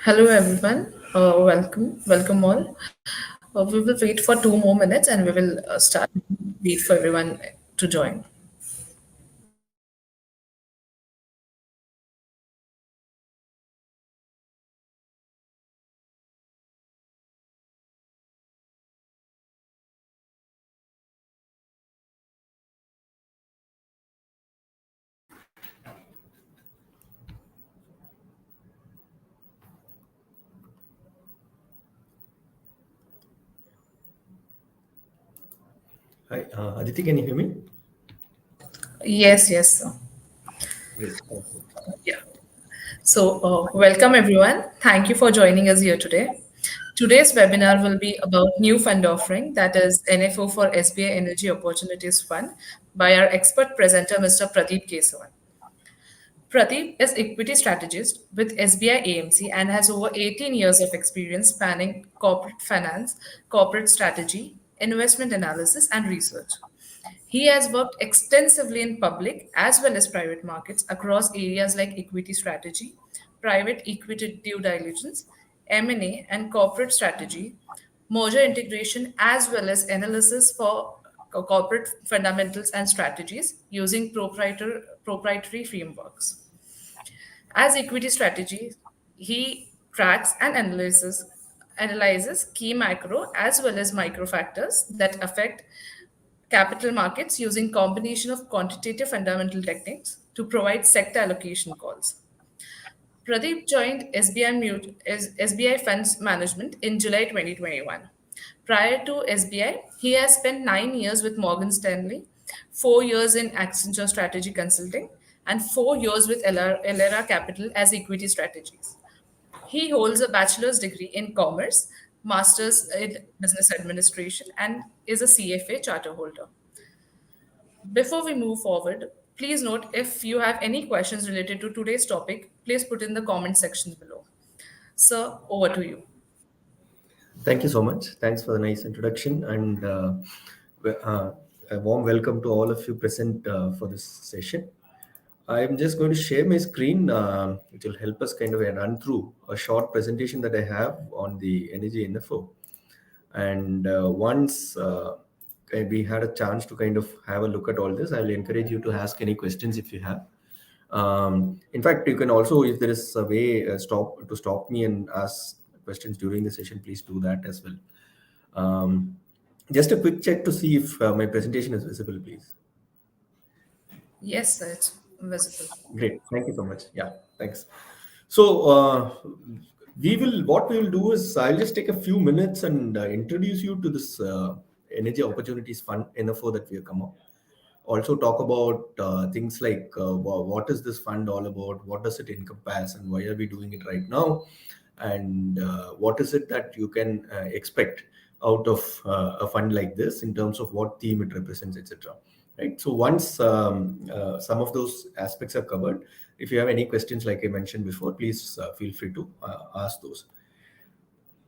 Hello, everyone. Welcome all. We will wait for 2 more minutes and we will start. Wait for everyone to join. Hi, Aditi, can you hear me? Yes, sir. Great, thank you. Yeah. So, welcome everyone. Thank you for joining us here today. Today's webinar will be about new fund offering, that is NFO for SBI Energy Opportunities Fund, by our expert presenter, Mr. Pradeep Kesavan. Pradeep is equity strategist with SBI AMC and has over 18 years of experience spanning corporate finance, corporate strategy, investment analysis, and research. He has worked extensively in public as well as private markets across areas like equity strategy, private equity due diligence, M&A and corporate strategy, merger integration, as well as analysis for corporate fundamentals and strategies using proprietary frameworks. As equity strategy, he tracks and analyzes key macro as well as micro factors that affect capital markets using combination of quantitative fundamental techniques to provide sector allocation calls. Pradeep joined SBI Funds Management in July 2021. Prior to SBI, he has spent 9 years with Morgan Stanley, 4 years in Accenture Strategy Consulting, and 4 years with Elara Capital as equity strategies. He holds a bachelor's degree in commerce, master's in business administration, and is a CFA charter holder. Before we move forward, please note if you have any questions related to today's topic, please put in the comment section below. Sir, over to you. Thank you so much. Thanks for the nice introduction and a warm welcome to all of you present for this session. I'm just going to share my screen, which will help us kind of run through a short presentation that I have on the energy NFO. And once we had a chance to kind of have a look at all this, I'll encourage you to ask any questions if you have. In fact, you can also, if there is a way stop me and ask questions during the session, please do that as well. Just a quick check to see if my presentation is visible, please. Yes, sir, it's visible. Great. Thank you so much. Yeah, thanks. So what we will do is I'll just take a few minutes and introduce you to this Energy Opportunities Fund NFO that we have come up. Also talk about things like what is this fund all about, what does it encompass, and why are we doing it right now, and what is it that you can expect out of a fund like this in terms of what theme it represents, etc. Right. So once some of those aspects are covered, if you have any questions, like I mentioned before, please feel free to ask those.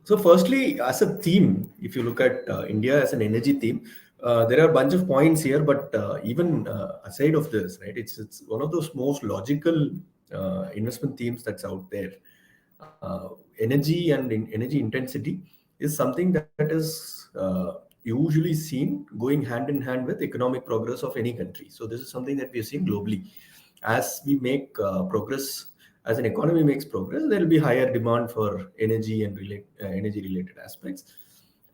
So firstly, as a theme, if you look at India as an energy theme, there are a bunch of points here, but even aside of this, right, it's one of those most logical investment themes that's out there. Energy and energy intensity is something that is usually seen going hand in hand with economic progress of any country. So this is something that we have seen globally. As we make progress, as an economy makes progress, there will be higher demand for energy and energy related aspects.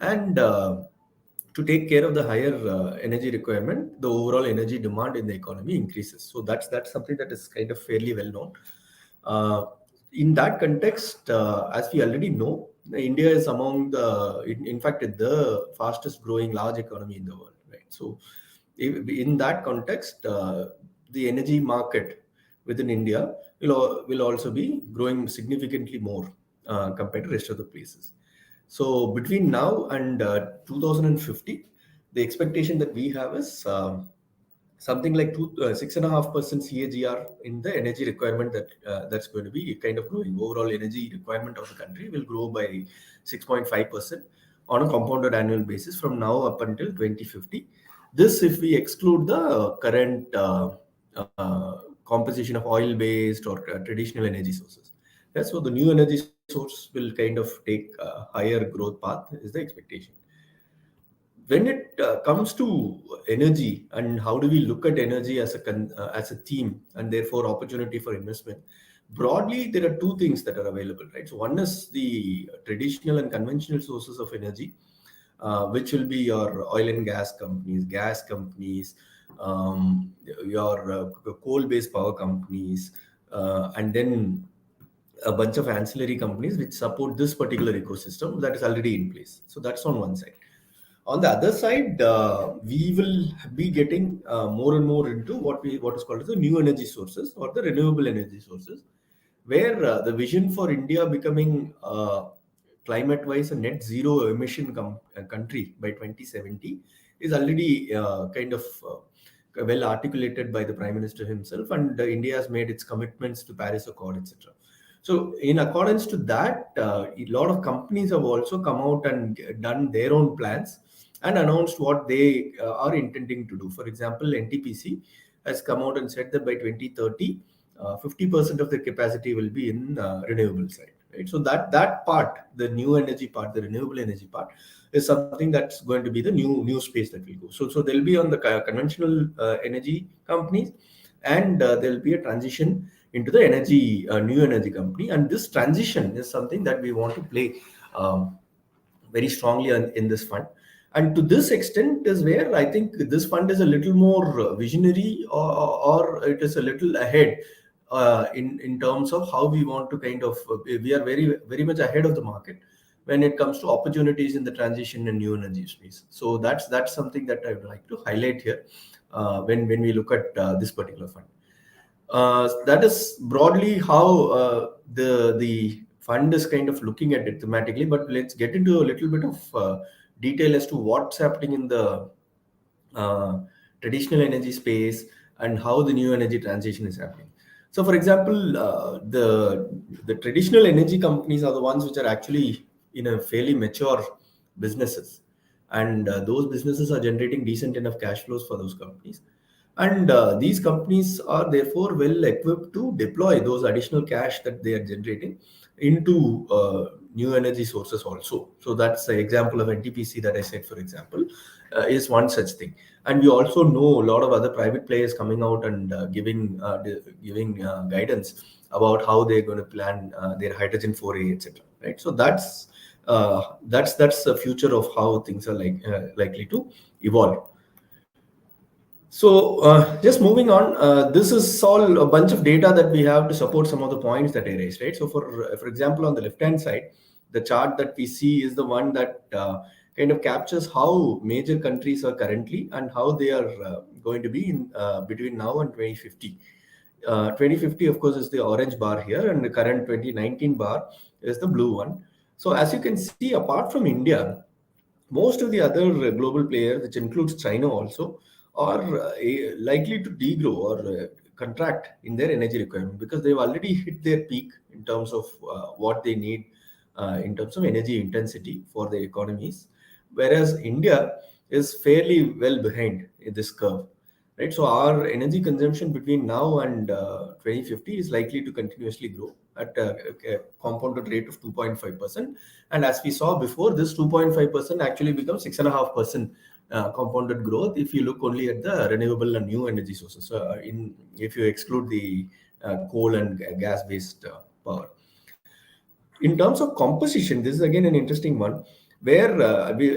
And to take care of the higher energy requirement, the overall energy demand in the economy increases. So that's something that is kind of fairly well known. Uh, in that context, as we already know, India is among in fact, the fastest growing large economy in the world, right? So, in that context, the energy market within India will also be growing significantly more compared to rest of the places. So, between now and 2050, the expectation that we have is something like 6.5% CAGR in the energy requirement that's going to be kind of growing. Overall energy requirement of the country will grow by 6.5% on a compounded annual basis from now up until 2050. This, if we exclude the current composition of oil-based or traditional energy sources. So the new energy source will kind of take a higher growth path is the expectation. When it comes to energy and how do we look at energy as as a theme and therefore opportunity for investment, broadly there are two things that are available, right? So one is the traditional and conventional sources of energy, which will be your oil and gas companies, your coal-based power companies, and then a bunch of ancillary companies which support this particular ecosystem that is already in place. So that's on one side. On the other side, we will be getting more and more into what is called as the new energy sources or the renewable energy sources, where the vision for India becoming climate-wise a net zero emission country by 2070 is already kind of well articulated by the Prime Minister himself, and India has made its commitments to Paris Accord, etc. So, in accordance to that, a lot of companies have also come out and done their own plans and announced what they are intending to do. For example, NTPC has come out and said that by 2030, 50% of the capacity will be in renewable side. Right? So that part, the new energy part, the renewable energy part, is something that's going to be the new space that will go. So they'll be on the conventional energy companies, and there'll be a transition into the new energy company. And this transition is something that we want to play very strongly in this fund. And to this extent is where I think this fund is a little more visionary, or it is a little ahead in terms of how we want to kind of we are very much ahead of the market when it comes to opportunities in the transition and new energy space. So that's something that I would like to highlight here when we look at this particular fund. That is broadly how the fund is kind of looking at it thematically. But let's get into a little bit of detail as to what's happening in the uh, traditional energy space and how the new energy transition is happening. So, for example, the traditional energy companies are the ones which are actually in a fairly mature businesses, and those businesses are generating decent enough cash flows for those companies. And these companies are therefore well equipped to deploy those additional cash that they are generating into new energy sources also. So that's the example of NTPC that I said, for example, is one such thing. And we also know a lot of other private players coming out and giving guidance about how they're going to plan their hydrogen foray, etc. Right. So that's the future of how things are likely to evolve. So just moving on, this is all a bunch of data that we have to support some of the points that I raised, right? So for example, on the left-hand side, the chart that we see is the one that kind of captures how major countries are currently and how they are going to be in between now and 2050. 2050, of course, is the orange bar here, and the current 2019 bar is the blue one. So as you can see, apart from India, most of the other global players, which includes China also, are likely to degrow or contract in their energy requirement because they've already hit their peak in terms of what they need in terms of energy intensity for the economies, whereas India is fairly well behind in this curve. Right, so our energy consumption between now and 2050 is likely to continuously grow at a compounded rate of 2.5%. And as we saw before, this 2.5% actually becomes 6.5% compounded growth if you look only at the renewable and new energy sources. If you exclude the coal and gas-based power. In terms of composition, this is again an interesting one, where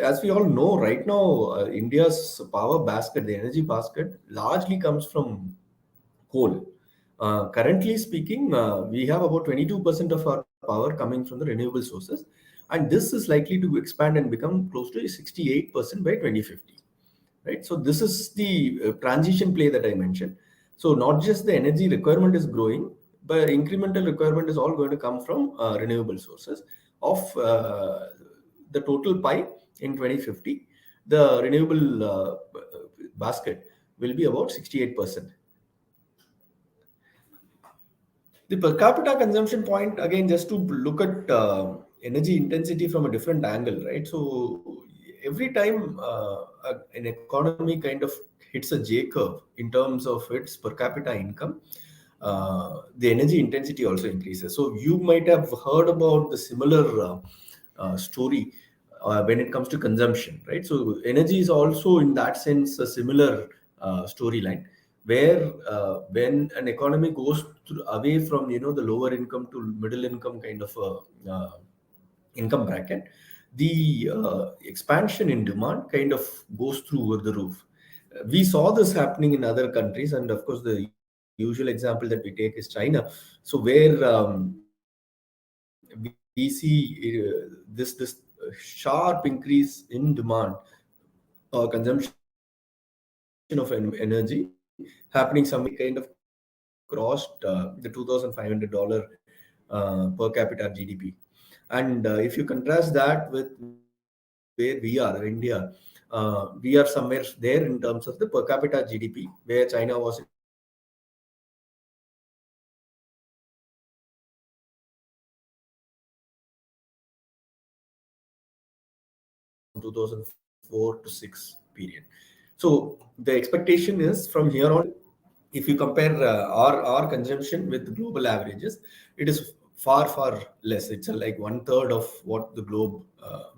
as we all know right now, India's power basket, the energy basket, largely comes from coal. Currently speaking, we have about 22% of our power coming from the renewable sources, and this is likely to expand and become close to 68% by 2050. Right, so this is the transition play that I mentioned. So not just the energy requirement is growing, but incremental requirement is all going to come from renewable sources of the total pie in 2050. The renewable basket will be about 68%. The per capita consumption point, again, just to look at energy intensity from a different angle, right? So every time an economy kind of hits a J curve in terms of its per capita income, the energy intensity also increases. So you might have heard about the similar story when it comes to consumption, right? So energy is also in that sense a similar storyline, where when an economy goes away from the lower income to middle income kind of income bracket, the expansion in demand kind of goes through the roof. We saw this happening in other countries, and of course, the usual example that we take is China. So where we see this sharp increase in demand, consumption of energy happening somewhere in 2008, kind of crossed the $2,500 per capita GDP. And if you contrast that with where we are in India, we are somewhere there in terms of the per capita GDP, where China was in 2008 at from 2004 to 6 period. So the expectation is from here on, if you compare our consumption with global averages, it is far less. It's like one third of what the globe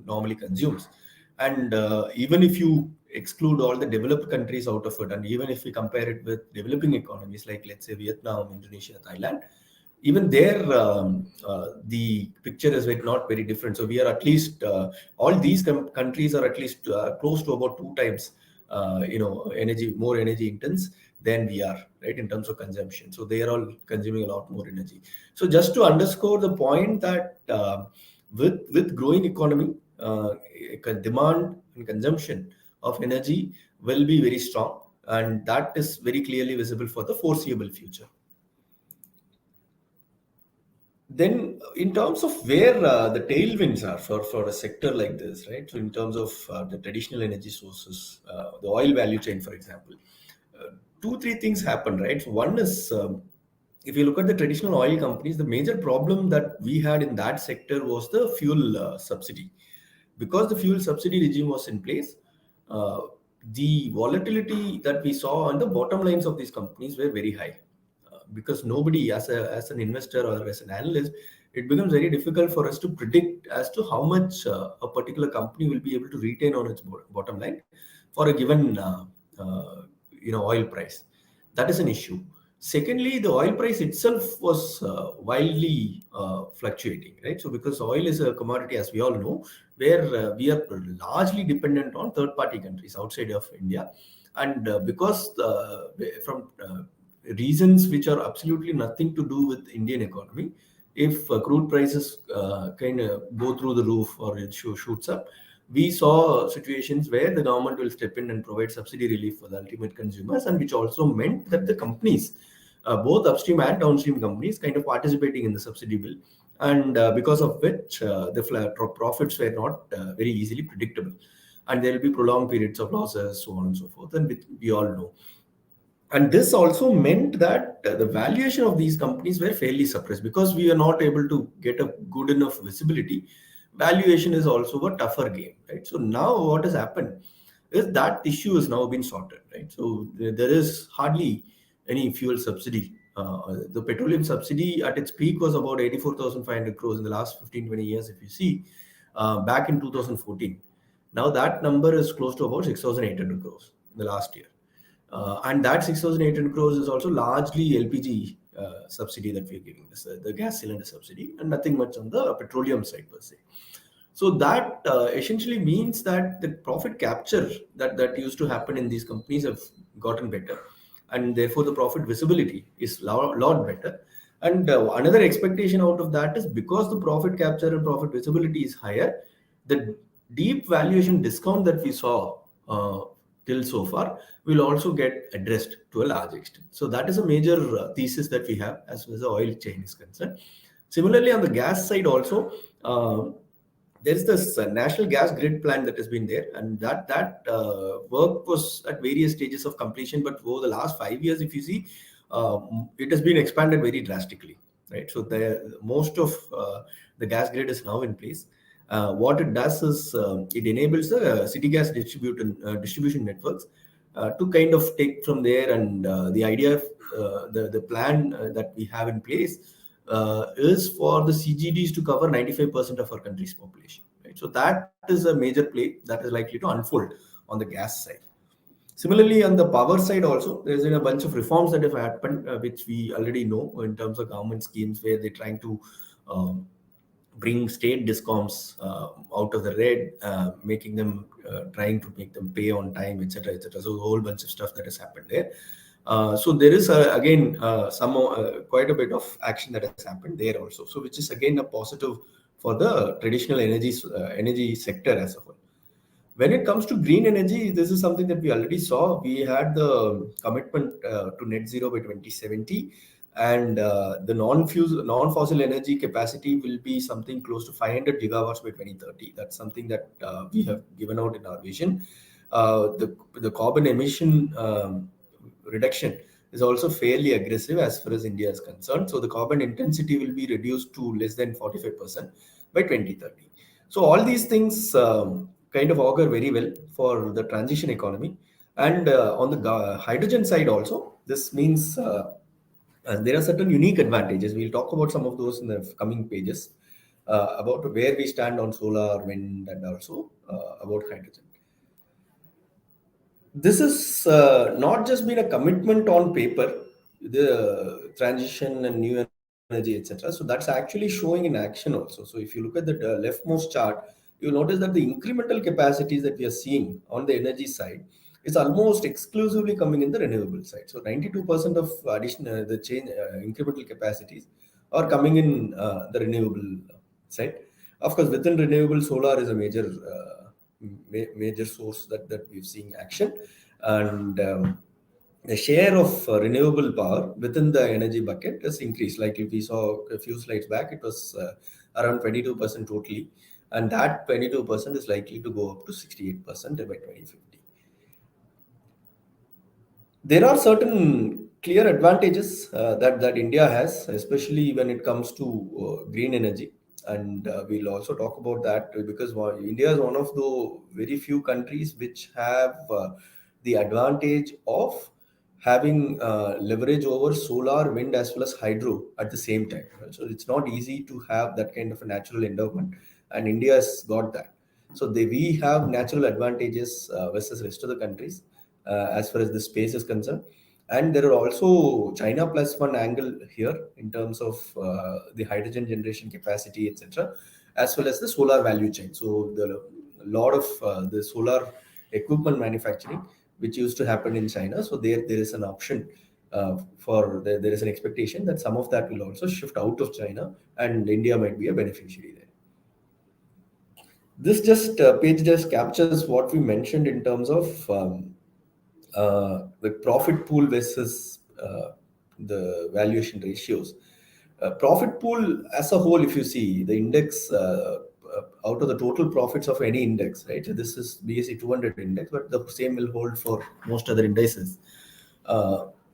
normally consumes. And even if you exclude all the developed countries out of it, and even if we compare it with developing economies like, let's say, Vietnam, Indonesia, Thailand, even there the picture is not very different. So we are at least all these countries are at least close to about two times more energy intense than we are, right, in terms of consumption. So they are all consuming a lot more energy. So just to underscore the point that with growing economy, demand and consumption of energy will be very strong, and that is very clearly visible for the foreseeable future. Then, in terms of where the tailwinds are for a sector like this, right? So, in terms of the traditional energy sources, the oil value chain, for example, two, three things happen, right? So, one is if you look at the traditional oil companies, the major problem that we had in that sector was the fuel subsidy. Because the fuel subsidy regime was in place, uh, the volatility that we saw on the bottom lines of these companies were very high. Because nobody, as an investor or as an analyst, it becomes very difficult for us to predict as to how much a particular company will be able to retain on its bottom line for a given oil price. That is an issue. Secondly, the oil price itself was wildly fluctuating, right? So because oil is a commodity, as we all know, where we are largely dependent on third-party countries outside of India, and because from reasons which are absolutely nothing to do with Indian economy, if crude prices kind of go through the roof or it shoots up, we saw situations where the government will step in and provide subsidy relief for the ultimate consumers, and which also meant that the companies, both upstream and downstream companies, kind of participating in the subsidy bill, and because of which the profits were not very easily predictable, and there will be prolonged periods of losses, so on and so forth, and we all know. And this also meant that the valuation of these companies were fairly suppressed because we are not able to get a good enough visibility. Valuation is also a tougher game, right? So now what has happened is that issue has now been sorted, right? So there is hardly any fuel subsidy. The petroleum subsidy at its peak was about 84,500 crores in the last 15-20 years, if you see, back in 2014. Now that number is close to about 6,800 crores in the last year. And that 6,800 crores is also largely LPG subsidy that we are giving, this, the gas cylinder subsidy, and nothing much on the petroleum side per se. So that essentially means that the profit capture that used to happen in these companies have gotten better, and therefore the profit visibility is lot better. And another expectation out of that is because the profit capture and profit visibility is higher, the deep valuation discount that we saw till so far will also get addressed to a large extent. So that is a major thesis that we have as far as the oil chain is concerned. Similarly, on the gas side also, there is this national gas grid plan that has been there, and that work was at various stages of completion. But over the last 5 years, if you see, it has been expanded very drastically, right? So most of the gas grid is now in place. What it does is it enables the city gas distribution networks to kind of take from there. And the idea, the plan that we have in place is for the CGDs to cover 95% of our country's population. Right? So that is a major play that is likely to unfold on the gas side. Similarly, on the power side also, there's been a bunch of reforms that have happened, which we already know in terms of government schemes where they're trying to um, bring state discoms out of the red, making them trying to make them pay on time, etc., etc. So a whole bunch of stuff that has happened there. So there is again some quite a bit of action that has happened there also. So which is again a positive for the traditional energy sector as a whole. When it comes to green energy, this is something that we already saw. We had the commitment to net zero by 2070, and the non-fossil energy capacity will be something close to 500 gigawatts by 2030. That's something that we have given out in our vision. The carbon emission reduction is also fairly aggressive as far as India is concerned. So the carbon intensity will be reduced to less than 45% by 2030. So all these things kind of augur very well for the transition economy. And on the hydrogen side also, this means there are certain unique advantages. We'll talk about some of those in the coming pages about where we stand on solar, wind, and also about hydrogen. This is not just been a commitment on paper, the transition and new energy, etc. So that's actually showing in action also. So if you look at the leftmost chart, you'll notice that the incremental capacities that we are seeing on the energy side is almost exclusively coming in the renewable side. So 92% of additional the change incremental capacities are coming in the renewable side. Of course, within renewable, solar is a major source that we've seen action. And the share of renewable power within the energy bucket has increased. Like if we saw a few slides back, it was around 22% totally, and that 22% is likely to go up to 68% by 2050. There are certain clear advantages that India has, especially when it comes to green energy. And we'll also talk about that because India is one of the very few countries which have the advantage of having leverage over solar, wind, as well as hydro at the same time. Right? So it's not easy to have that kind of a natural endowment, and India has got that. So we have natural advantages versus rest of the countries as far as the space is concerned. And there are also China plus one angle here in terms of the hydrogen generation capacity, etc., as well as the solar value chain. So the lot of the solar equipment manufacturing, which used to happen in China. So there is an option there is an expectation that some of that will also shift out of China, and India might be a beneficiary there. This just page just captures what we mentioned in terms of the profit pool versus the valuation ratios. Profit pool as a whole, if you see the index out of the total profits of any index, right? So this is BSE 200 index, but the same will hold for most other indices.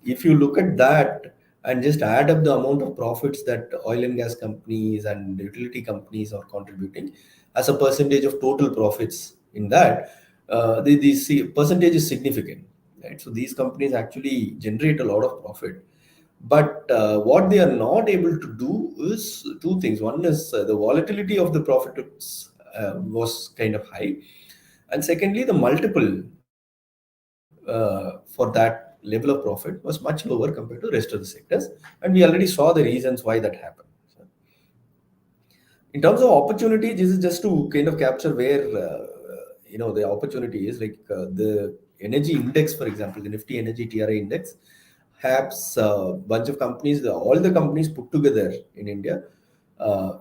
If you look at that and just add up the amount of profits that oil and gas companies and utility companies are contributing as a percentage of total profits in that, the percentage is significant, right? So these companies actually generate a lot of profit. But what they are not able to do is two things. One is the volatility of the profits was kind of high. And secondly, the multiple for that level of profit was much lower compared to the rest of the sectors. And we already saw the reasons why that happened. So, in terms of opportunity, this is just to kind of capture where the opportunity is. Like the energy index, for example, the Nifty Energy TRI index has a bunch of companies, all the companies put together in India. Uh,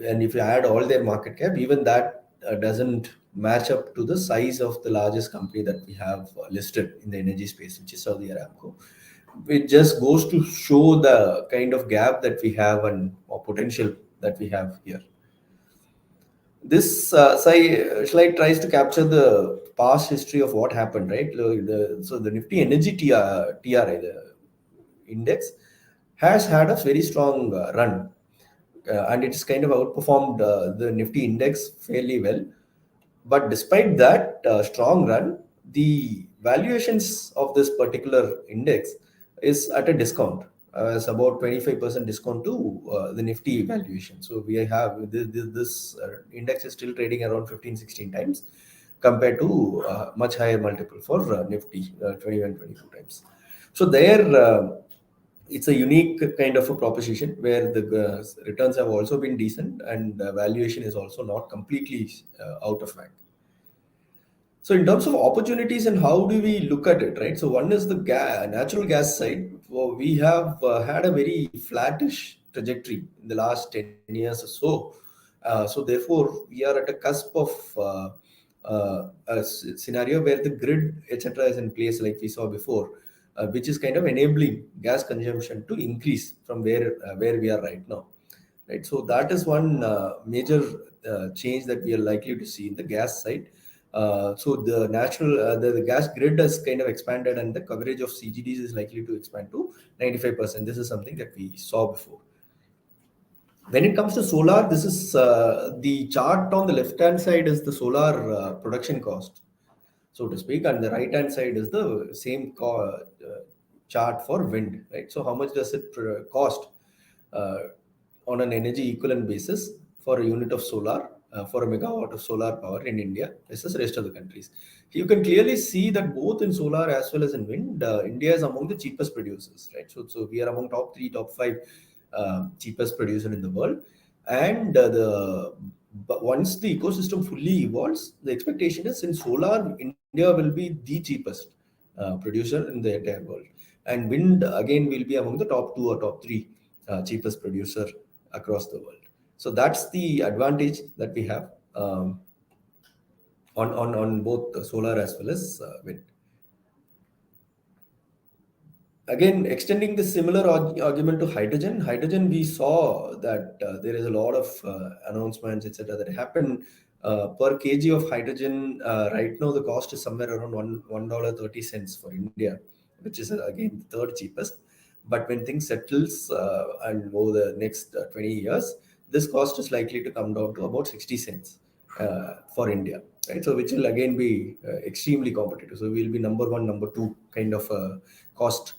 and if you add all their market cap, even that doesn't match up to the size of the largest company that we have listed in the energy space, which is Saudi Aramco. It just goes to show the kind of gap that we have and or potential that we have here. This slide tries to capture the past history of what happened, right? So the Nifty Energy TRI, the index, has had a very strong run, and it's kind of outperformed the Nifty index fairly well. But despite that strong run, the valuations of this particular index is at a discount. It's about 25% discount to the Nifty valuation. So we have this index is still trading around 15-16 times compared to much higher multiple for Nifty, 21-22 times. So there, it's a unique kind of a proposition where the returns have also been decent, and valuation is also not completely out of whack. So in terms of opportunities and how do we look at it, right? So one is the natural gas side. Well, we have had a very flattish trajectory in the last 10 years or so. So therefore, we are at a cusp of scenario where the grid, etc., is in place like we saw before, which is kind of enabling gas consumption to increase from where we are right now. Right, so that is one major change that we are likely to see in the gas side. So the gas grid has kind of expanded, and the coverage of CGDs is likely to expand to 95%. This is something that we saw before. When it comes to solar, this is the chart on the left hand side is the solar production cost, so to speak, and the right hand side is the same chart for wind. Right, so how much does it cost uh, on an energy equivalent basis for a unit of solar, for a megawatt of solar power in India versus the rest of the countries. You can clearly see that both in solar as well as in wind, India is among the cheapest producers, right? So we are among top three, top five cheapest producer in the world. And but once the ecosystem fully evolves, the expectation is in solar, India will be the cheapest producer in the entire world. And wind again will be among the top two or top three cheapest producer across the world. So that's the advantage that we have on both solar as well as wind. Again, extending the similar argument to hydrogen, we saw that there is a lot of announcements, etc., that happen per kg of hydrogen. Right now, the cost is somewhere around $1.30 for India, which is again the third cheapest. But when things settles and over the next 20 years, this cost is likely to come down to about 60 cents for India, right? So which will again be extremely competitive. So we'll be number one, number two kind of cost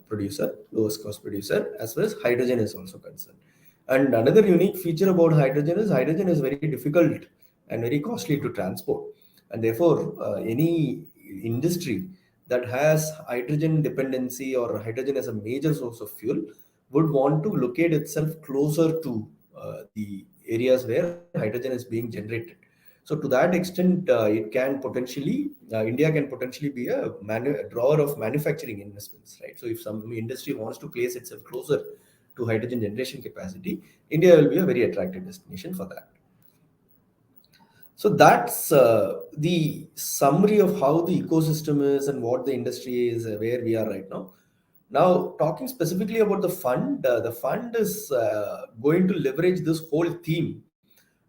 producer, lowest cost producer, as far as hydrogen is also concerned. And another unique feature about hydrogen is very difficult and very costly to transport, and therefore any industry that has hydrogen dependency or hydrogen as a major source of fuel would want to locate itself closer to the areas where hydrogen is being generated. So to that extent, India can potentially be a drawer of manufacturing investments, right? So if some industry wants to place itself closer to hydrogen generation capacity, India will be a very attractive destination for that. So that's the summary of how the ecosystem is and what the industry is, where we are right now. Now, talking specifically about the fund is going to leverage this whole theme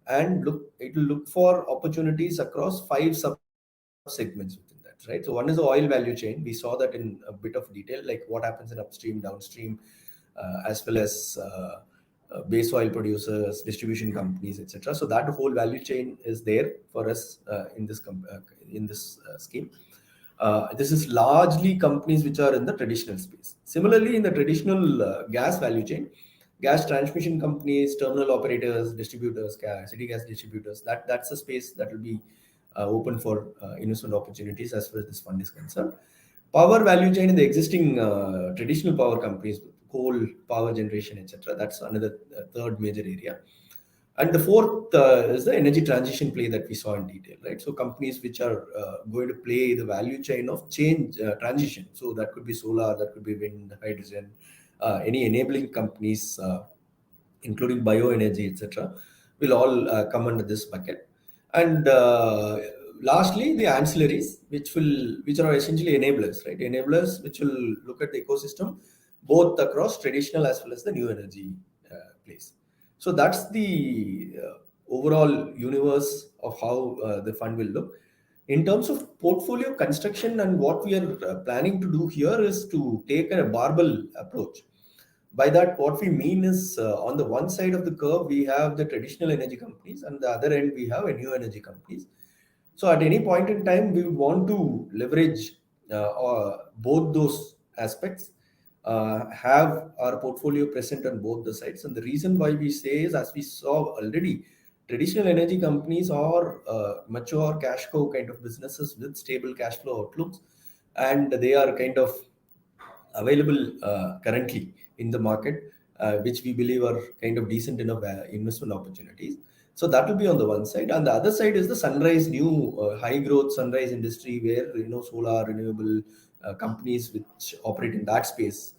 and it will look for opportunities across five sub-segments within that, right? So one is the oil value chain. We saw that in a bit of detail, like what happens in upstream, downstream, as well as base oil producers, distribution companies, etc. So that whole value chain is there for us in this scheme. This is largely companies which are in the traditional space. Similarly, in the traditional gas value chain, gas transmission companies, terminal operators, distributors, city gas distributors, that's a space that will be open for investment opportunities as far as this fund is concerned. Power value chain in the existing traditional power companies, coal, power generation, etc. That's another third major area. And the fourth is the energy transition play that we saw in detail, right? So companies which are going to play the value chain of change transition. So that could be solar, that could be wind, hydrogen, any enabling companies, including bioenergy, etc., will all come under this bucket. And lastly, the ancillaries, which are essentially enablers, right? Enablers which will look at the ecosystem both across traditional as well as the new energy place. So that's the overall universe of how the fund will look. In terms of portfolio construction, and what we are planning to do here is to take a barbell approach. By that, what we mean is on the one side of the curve, we have the traditional energy companies, and the other end, we have a new energy companies. So at any point in time, we would want to leverage both those aspects, have our portfolio present on both the sides. And the reason why we say is, as we saw already, traditional energy companies are mature cash cow kind of businesses with stable cash flow outlooks, and they are kind of available currently in the market, which we believe are kind of decent enough investment opportunities. So that will be on the one side. On the other side is the sunrise, new high growth sunrise industry, where solar renewable companies which operate in that space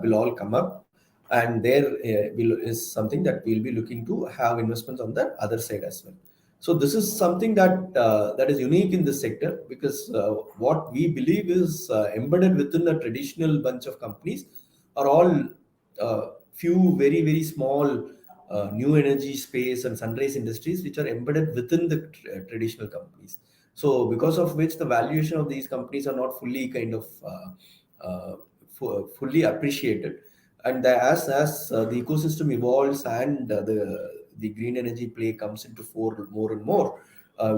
will all come up, and there will is something that we'll be looking to have investments on the other side as well. So this is something that is unique in this sector, because what we believe is embedded within a traditional bunch of companies are all few very very small new energy space and sunrise industries which are embedded within the traditional companies. So because of which the valuation of these companies are not fully kind of fully appreciated. And as the ecosystem evolves and the green energy play comes into fore more and more,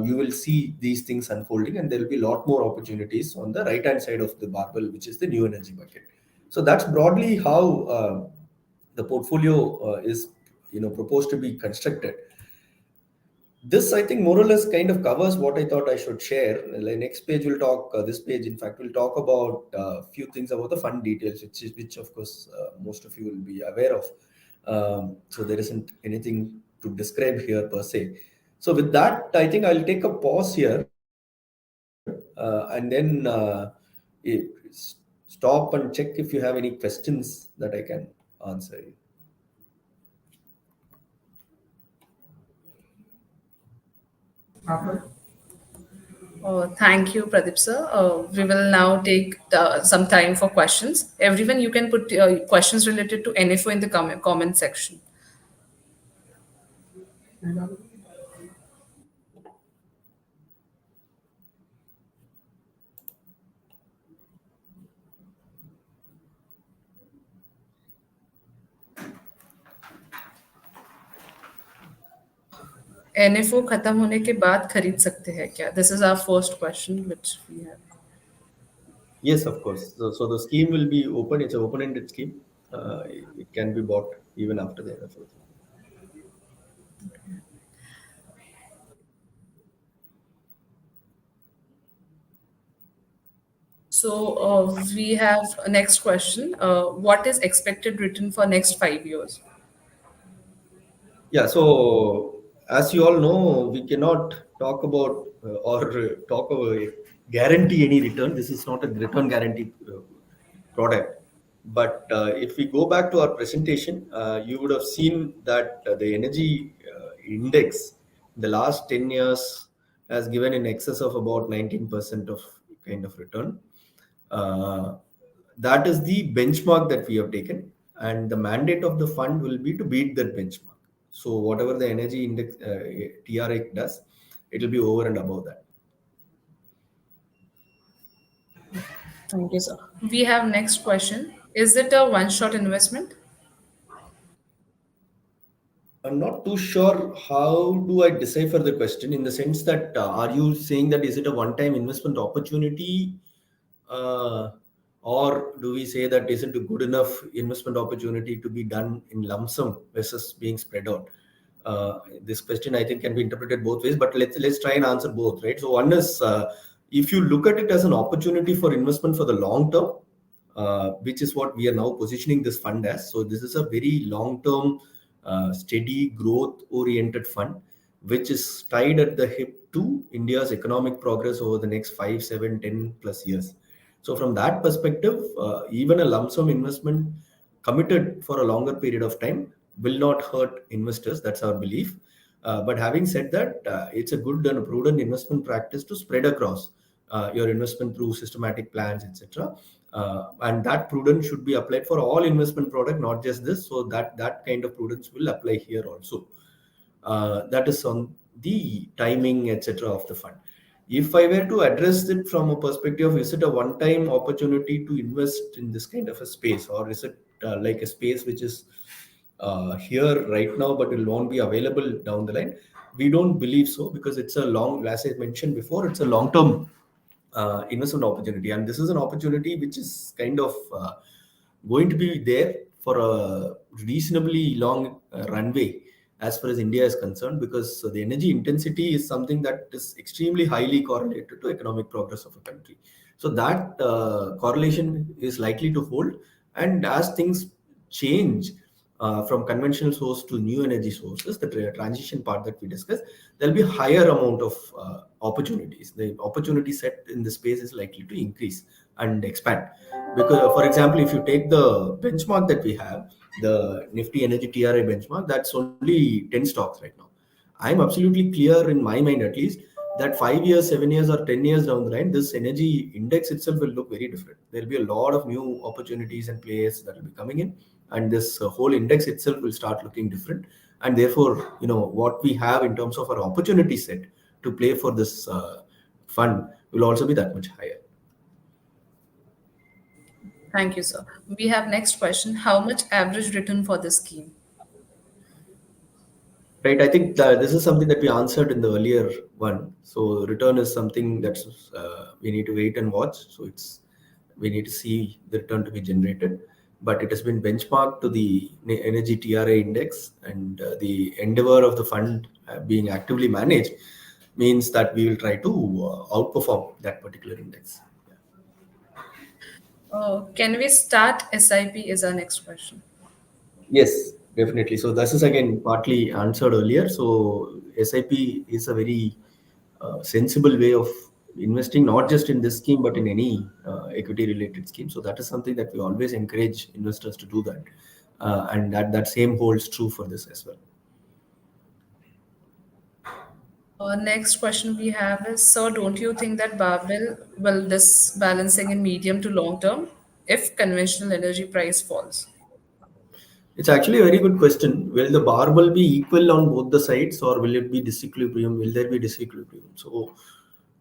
you will see these things unfolding, and there will be a lot more opportunities on the right hand side of the barbell, which is the new energy bucket. So that's broadly how the portfolio is proposed to be constructed. This, I think, more or less kind of covers what I thought I should share. Like, next page we'll talk. This page, in fact, we'll talk about a few things about the fund details, which of course most of you will be aware of. So there isn't anything to describe here per se. So with that, I think I'll take a pause here, and then stop and check if you have any questions that I can answer you. Thank you, Pradeep sir. We will now take some time for questions. Everyone, you can put questions related to NFO in the comment section. NFO खत्म होने के बाद खरीद सकते हैं क्या? This is our first question which we have. Yes, of course. So the scheme will be open. It's an open-ended scheme. It can be bought even after the NFO. So we have a next question. What is expected return for next 5 years? Yeah. So as you all know, we cannot talk about talk about guarantee any return. This is not a return guarantee product. But if we go back to our presentation, you would have seen that the energy index in the last 10 years has given in excess of about 19% of kind of return. Uh, that is the benchmark that we have taken, and the mandate of the fund will be to beat that benchmark. So whatever the energy index TRA does, it will be over and above that. Thank you, sir. We have next question. Is it a one-shot investment? I'm not too sure how do I decipher the question, in the sense that are you saying that is it a one-time investment opportunity, uh, or do we say that isn't a good enough investment opportunity to be done in lump sum versus being spread out? This question, I think, can be interpreted both ways, but let's try and answer both, right? So one is, if you look at it as an opportunity for investment for the long term, which is what we are now positioning this fund as. So this is a very long term, steady growth oriented fund, which is tied at the hip to India's economic progress over the next 5, 7, 10 plus years. So from that perspective, even a lump sum investment committed for a longer period of time will not hurt investors. That's our belief. But having said that, it's a good and a prudent investment practice to spread across your investment through systematic plans, etc. And that prudence should be applied for all investment product, not just this. So that kind of prudence will apply here also. That is on the timing, etc. of the fund. If I were to address it from a perspective of, is it a one-time opportunity to invest in this kind of a space, or is it like a space which is here right now but it won't be available down the line? We don't believe so because it's a long, as I mentioned before, it's a long-term investment opportunity, and this is an opportunity which is kind of going to be there for a reasonably long runway as far as India is concerned, because the energy intensity is something that is extremely highly correlated to economic progress of a country. So that correlation is likely to hold, and as things change from conventional source to new energy sources, the transition part that we discussed, there'll be higher amount of opportunities. The opportunity set in the space is likely to increase and expand. Because, for example, if you take the benchmark that we have, the Nifty Energy TRA benchmark, that's only 10 stocks right now. I'm absolutely clear in my mind, at least, that 5 years, 7 years, or 10 years down the line, this energy index itself will look very different. There'll be a lot of new opportunities and players that will be coming in, and this whole index itself will start looking different. And therefore, what we have in terms of our opportunity set to play for this fund will also be that much higher. Thank you, sir. We have next question. How much average return for this scheme? Right. I think this is something that we answered in the earlier one. So return is something that's we need to wait and watch. So we need to see the return to be generated, but it has been benchmarked to the energy TRA index, and the endeavor of the fund being actively managed means that we will try to outperform that particular index. Yeah. Can we start SIP is our next question. Yes, definitely. So this is again partly answered earlier. So SIP is a very sensible way of investing, not just in this scheme, but in any equity related scheme. So that is something that we always encourage investors to do that. And that same holds true for this as well. Next question we have is, sir, don't you think that barbell will this balancing in medium to long term if conventional energy price falls? It's actually a very good question. Will the barbell be equal on both the sides, or will it be disequilibrium? Will there be disequilibrium? So,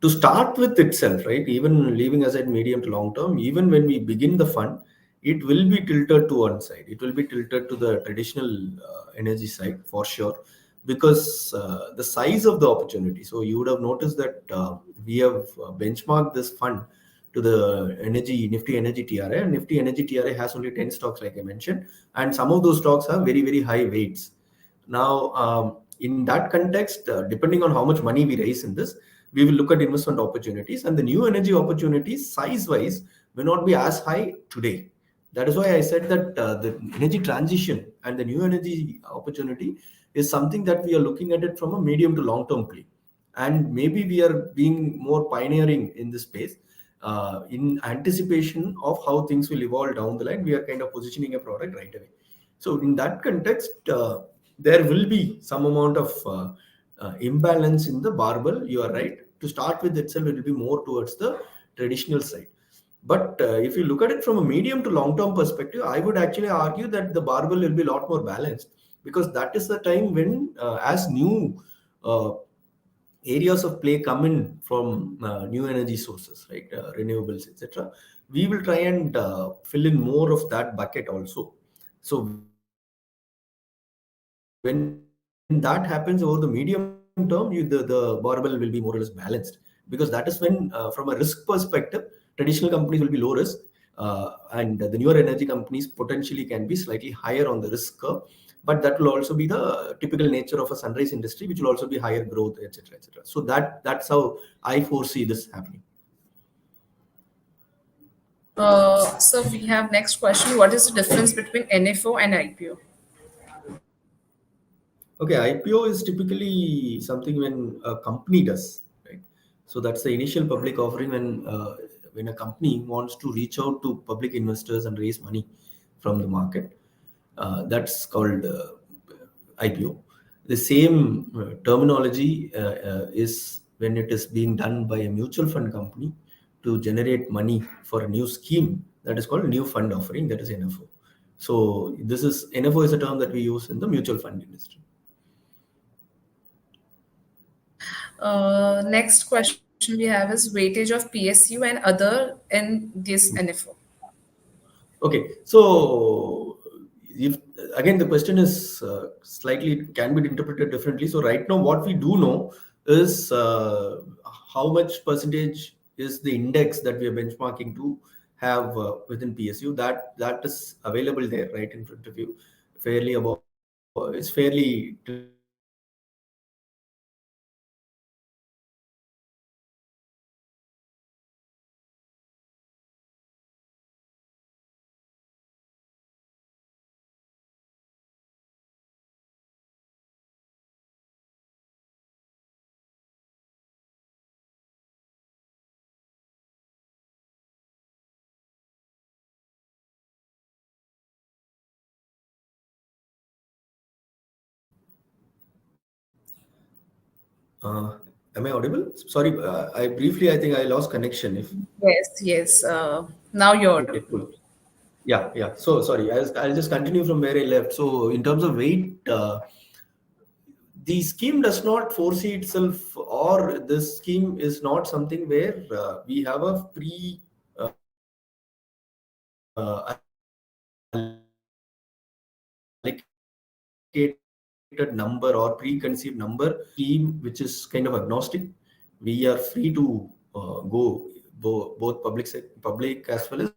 to start with itself, right, even leaving aside medium to long term, even when we begin the fund, it will be tilted to one side. It will be tilted to the traditional energy side for sure, because the size of the opportunity. So, you would have noticed that we have benchmarked this fund to the Nifty Energy TRA, and Nifty Energy TRA has only 10 stocks, like I mentioned, and some of those stocks have very, very high weights. Now, in that context, depending on how much money we raise in this, we will look at investment opportunities, and the new energy opportunities, size wise, may not be as high today. That is why I said that the energy transition and the new energy opportunity is something that we are looking at it from a medium to long term play. And maybe we are being more pioneering in this space. In anticipation of how things will evolve down the line, we are kind of positioning a product right away. So in that context, there will be some amount of imbalance in the barbell. You are right. To start with itself, it will be more towards the traditional side. But if you look at it from a medium to long term perspective, I would actually argue that the barbell will be a lot more balanced, because that is the time when, as new uh, areas of play come in from new energy sources, right, renewables, etc., we will try and fill in more of that bucket also. So when that happens over the medium term, the barbell will be more or less balanced, because that is when, from a risk perspective, traditional companies will be low risk, and the newer energy companies potentially can be slightly higher on the risk curve. But that will also be the typical nature of a sunrise industry, which will also be higher growth, etc., etc. So that's how I foresee this happening. So we have next question. What is the difference between NFO and IPO? Okay, IPO is typically something when a company does, right? So that's the initial public offering when a company wants to reach out to public investors and raise money from the market. That's called IPO. The same terminology is when it is being done by a mutual fund company to generate money for a new scheme. That is called new fund offering. That is NFO. So this is NFO is a term that we use in the mutual fund industry. Next question we have is weightage of PSU and other in this NFO. Okay, so if again the question is slightly can be interpreted differently. So right now, what we do know is how much percentage is the index that we are benchmarking to have within PSU. That is available there, right in front of you, fairly about. It's fairly transparent and am I audible? Sorry, I think I lost connection. If Yes, yes. Now you're okay, audible. cool. Yeah. So sorry, I'll just continue from where I left. So in terms of weight, the scheme does not foresee itself, or this scheme is not something where we have a pre allocated number or preconceived number. Scheme which is kind of agnostic. We are free to go both public as well as private sector.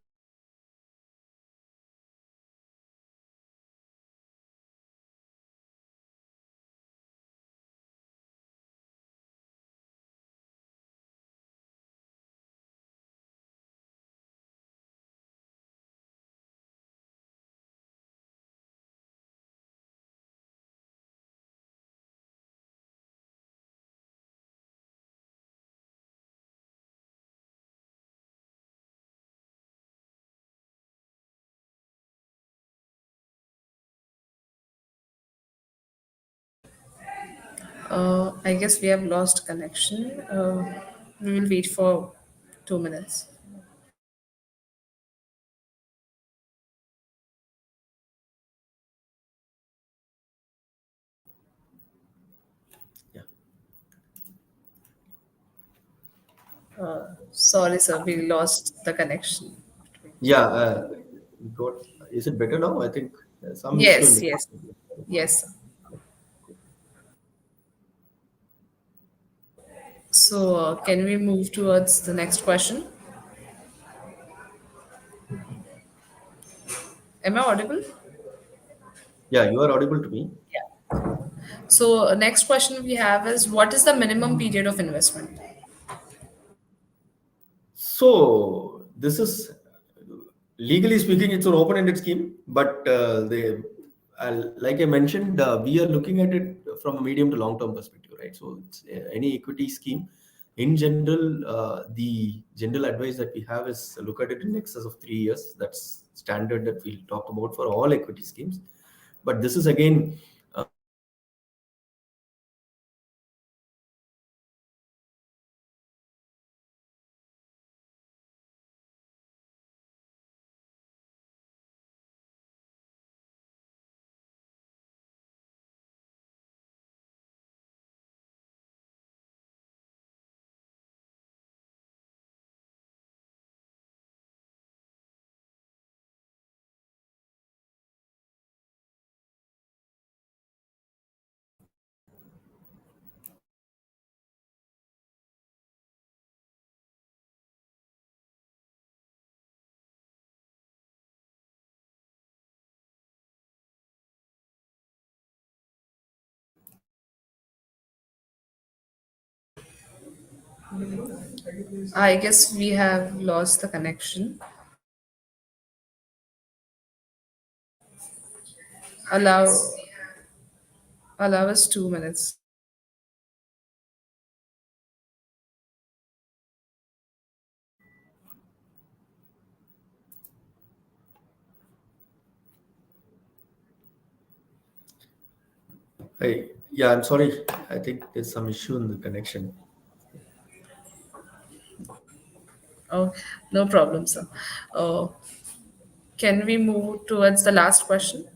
I guess we have lost connection. We will wait for 2 minutes. Yeah. Sorry, sir, we lost the connection. Yeah, got. Is it better now? I think some issue in Yes, the. yes, yes, sir. So, can we move towards the next question? Am I audible? Yeah, you are audible to me. Yeah. So, next question we have is what is the minimum period of investment? So this is legally speaking, it's an open-ended scheme, but like I mentioned, we are looking at it from a medium to long-term perspective, right? So it's, any equity scheme, in general, the general advice that we have is look at it in excess of 3 years. That's standard that we'll talk about for all equity schemes. But this is again I guess we have lost the connection. Allow allow us 2 minutes. yeah, I'm sorry. I think there's some issue in the connection. Oh, no problem, sir. Uh, can we move towards the last question?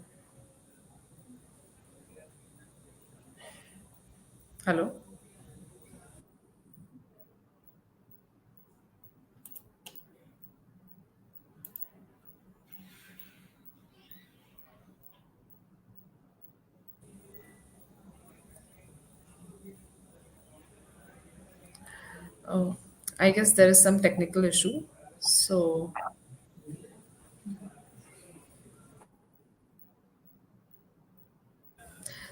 Hello. Oh, I guess there is some technical issue. So,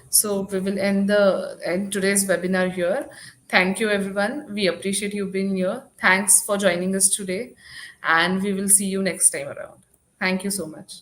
so we will end today's webinar here. Thank you, everyone. We appreciate you being here. Thanks for joining us today, and we will see you next time around. Thank you so much.